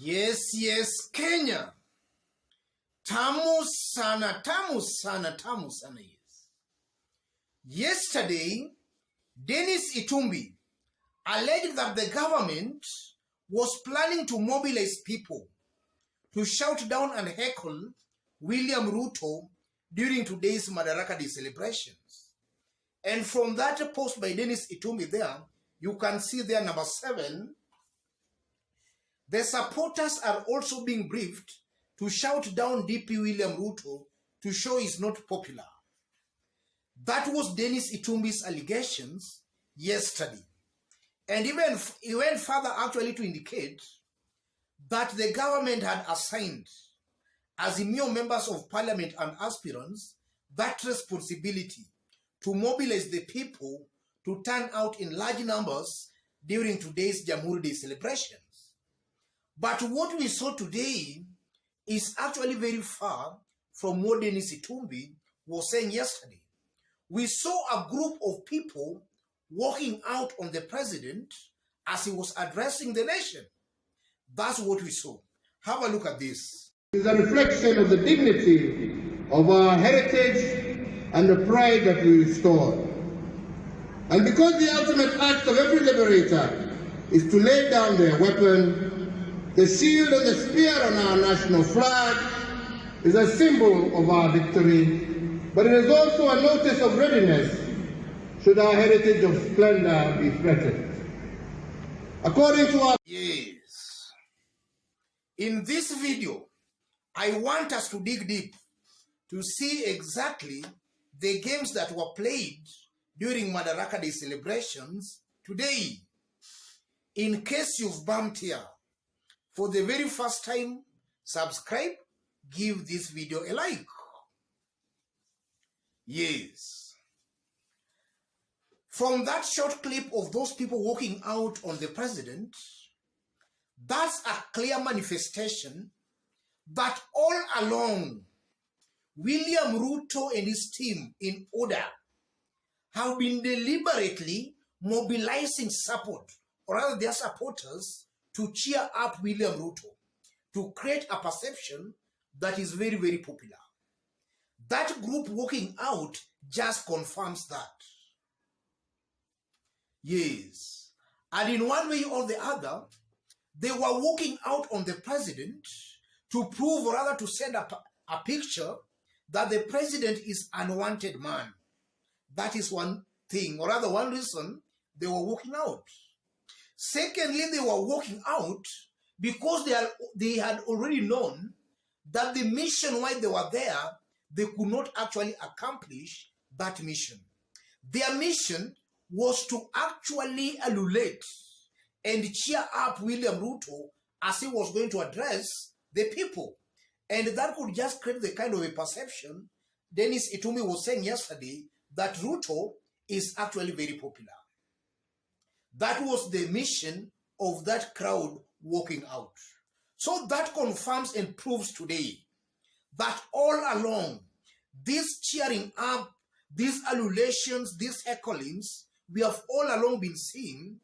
Yes, Kenya. Tamu sana, yes. Yesterday, Dennis Itumbi alleged that the government was planning to mobilize people to shout down and heckle William Ruto during today's Madaraka Day Celebrations. And from that post by Dennis Itumbi there, you can see there number 7, the supporters are also being briefed to shout down DP William Ruto to show he's not popular. That was Dennis Itumbi's allegations yesterday. And even he went further actually to indicate that the government had assigned as mere members of parliament and aspirants that responsibility to mobilize the people to turn out in large numbers during today's Jamhuri Day celebrations. But what we saw today is actually very far from what Dennis Itumbi was saying yesterday. We saw a group of people walking out on the president as he was addressing the nation. That's what we saw. Have a look at this. It is a reflection of the dignity of our heritage and the pride that we restore. And because the ultimate act of every liberator is to lay down their weapon, the shield and the spear on our national flag is a symbol of our victory, but it is also a notice of readiness should our heritage of splendor be threatened. According to our... Yes. In this video, I want us to dig deep to see exactly the games that were played during Madaraka Day celebrations today. In case you've bumped here for the very first time, subscribe, give this video a like. Yes. From that short clip of those people walking out on the president, that's a clear manifestation that all along, William Ruto and his team in order have been deliberately mobilizing support, or rather their supporters, to cheer up William Ruto, to create a perception that is very, very popular. That group walking out just confirms that. Yes. And in one way or the other, they were walking out on the president to prove, or rather to send a picture that the president is an unwanted man. That is one thing, or rather one reason they were walking out. Secondly, they were walking out because they had already known that the mission while they were there, they could not actually accomplish that mission. Their mission was to actually allulate and cheer up William Ruto as he was going to address the people. And that could just create the kind of a perception Dennis Itumbi was saying yesterday that Ruto is actually very popular. That was the mission of that crowd walking out. So that confirms and proves today that all along, this cheering up, these allulations, these hecklings, we have all along been seeing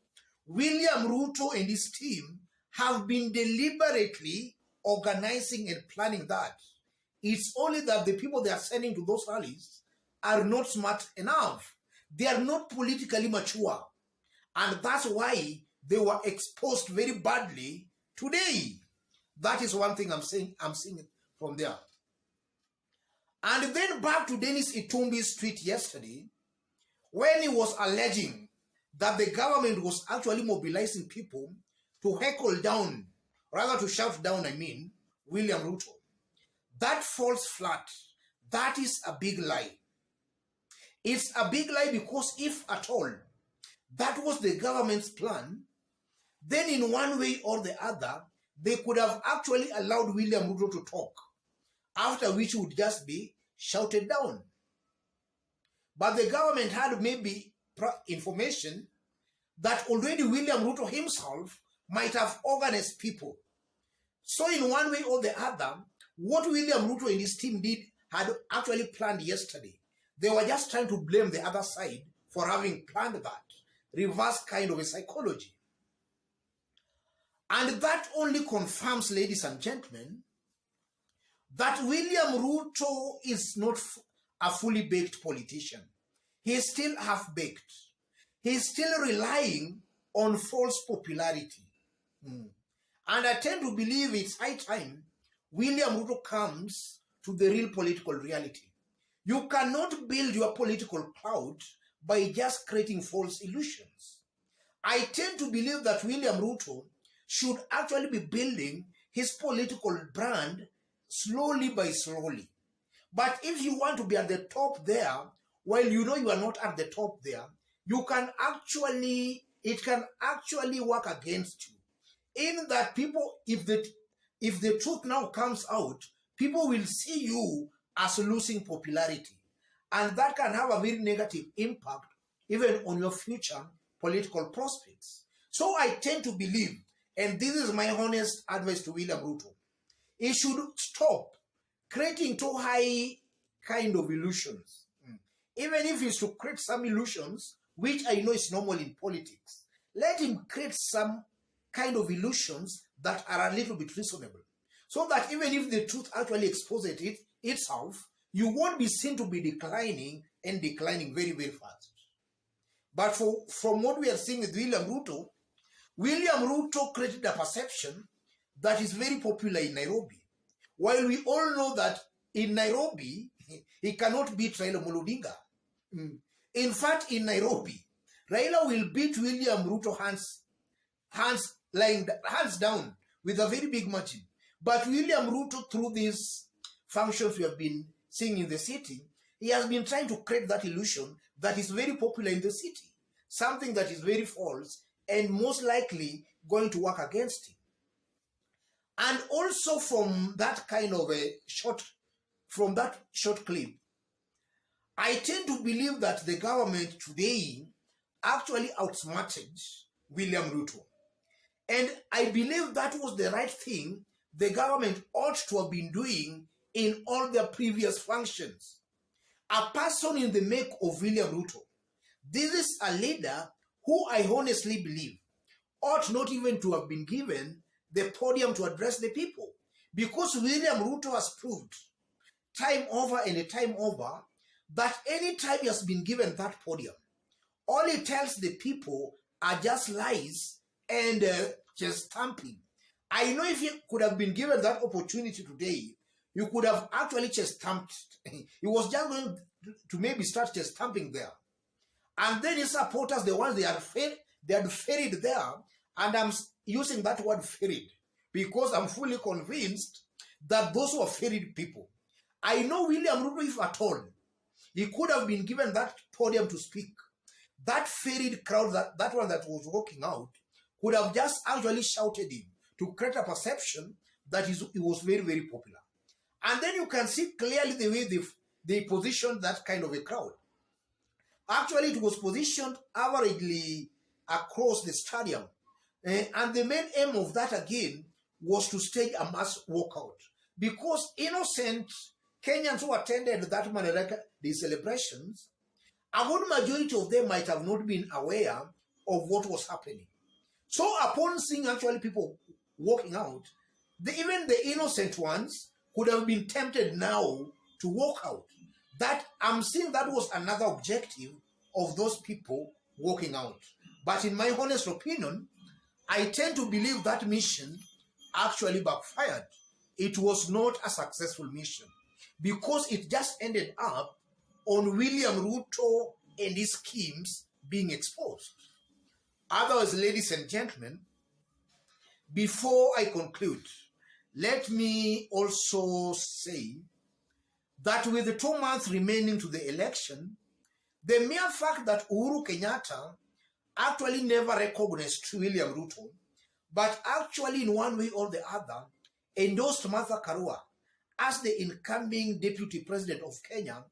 William Ruto and his team have been deliberately organizing and planning that. It's only that the people they are sending to those rallies are not smart enough. They are not politically mature. And that's why they were exposed very badly today. That is one thing I'm seeing from there. And then back to Dennis Itumbi's tweet yesterday, when he was alleging that the government was actually mobilizing people to heckle down, rather to shout down, William Ruto. That falls flat. That is a big lie. It's a big lie because if at all that was the government's plan, then in one way or the other, they could have actually allowed William Ruto to talk, after which would just be shouted down. But the government had maybe information that already William Ruto himself might have organized people. So in one way or the other, what William Ruto and his team did had actually planned yesterday. They were just trying to blame the other side for having planned that. Reverse kind of a psychology. And that only confirms, ladies and gentlemen, that William Ruto is not a fully baked politician. He is still half-baked. He is still relying on false popularity. And I tend to believe it's high time William Ruto comes to the real political reality. You cannot build your political clout by just creating false illusions. I tend to believe that William Ruto should actually be building his political brand slowly by slowly. But if you want to be at the top there, while you know you are not at the top there, it can actually work against you. In that people, if the truth now comes out, people will see you as losing popularity. And that can have a very negative impact even on your future political prospects. So I tend to believe, and this is my honest advice to William Ruto, he should stop creating too high kind of illusions. Even if it's to create some illusions, which I know is normal in politics, let him create some kind of illusions that are a little bit reasonable. So that even if the truth actually exposes itself, you won't be seen to be declining and declining very, very fast. But from what we are seeing with William Ruto created a perception that is very popular in Nairobi. While we all know that in Nairobi, he cannot beat Raila Odinga. In fact, in Nairobi, Raila will beat William Ruto hands down with a very big margin. But William Ruto, through these functions we have been seeing in the city, he has been trying to create that illusion that is very popular in the city. Something that is very false and most likely going to work against him. And also from that kind of from that short clip, I tend to believe that the government today actually outsmarted William Ruto. And I believe that was the right thing the government ought to have been doing in all their previous functions. A person in the make of William Ruto, this is a leader who I honestly believe ought not even to have been given the podium to address the people. Because William Ruto has proved time over and time over that any time he has been given that podium, all he tells the people are just lies and just stamping. I know if he could have been given that opportunity today, you could have actually just stamped. He was just going to maybe start just stamping there. And then his supporters, the ones they had ferried there, and I'm using that word ferried because I'm fully convinced that those were ferried people. I know William Ruto, if at all, he could have been given that podium to speak. That ferried crowd, that one that was walking out, could have just actually shouted him to create a perception that he was very, very popular. And then you can see clearly the way they positioned that kind of a crowd. Actually, it was positioned averagely across the stadium. And the main aim of that, again, was to stage a mass walkout. Because innocent Kenyans who attended that Madaraka Day Celebrations, a good majority of them might have not been aware of what was happening. So upon seeing actually people walking out, even the innocent ones could have been tempted now to walk out. That I'm seeing that was another objective of those people walking out. But in my honest opinion, I tend to believe that mission actually backfired. It was not a successful mission because it just ended up on William Ruto and his schemes being exposed. Otherwise, ladies and gentlemen, before I conclude, let me also say that with the 2 months remaining to the election, the mere fact that Uhuru Kenyatta actually never recognized William Ruto, but actually in one way or the other endorsed Martha Karua as the incoming deputy president of Kenya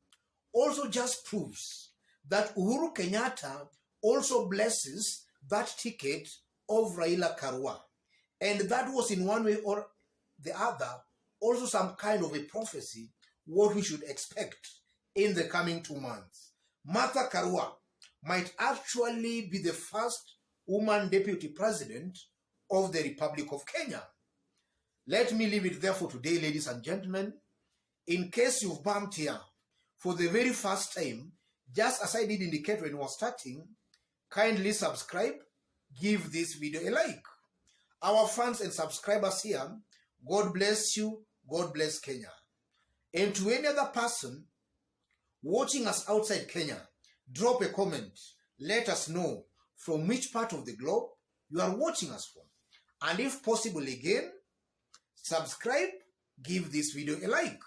also just proves that Uhuru Kenyatta also blesses that ticket of Raila Karua. And that was in one way or the other also some kind of a prophecy what we should expect in the coming 2 months. Martha Karua might actually be the first woman deputy president of the Republic of Kenya. Let me leave it there for today, ladies and gentlemen. In case you've bumped here for the very first time, just as I did indicate when we were starting, kindly subscribe, give this video a like. Our fans and subscribers here, God bless you, God bless Kenya. And to any other person watching us outside Kenya, drop a comment. Let us know from which part of the globe you are watching us from. And if possible again, subscribe, give this video a like.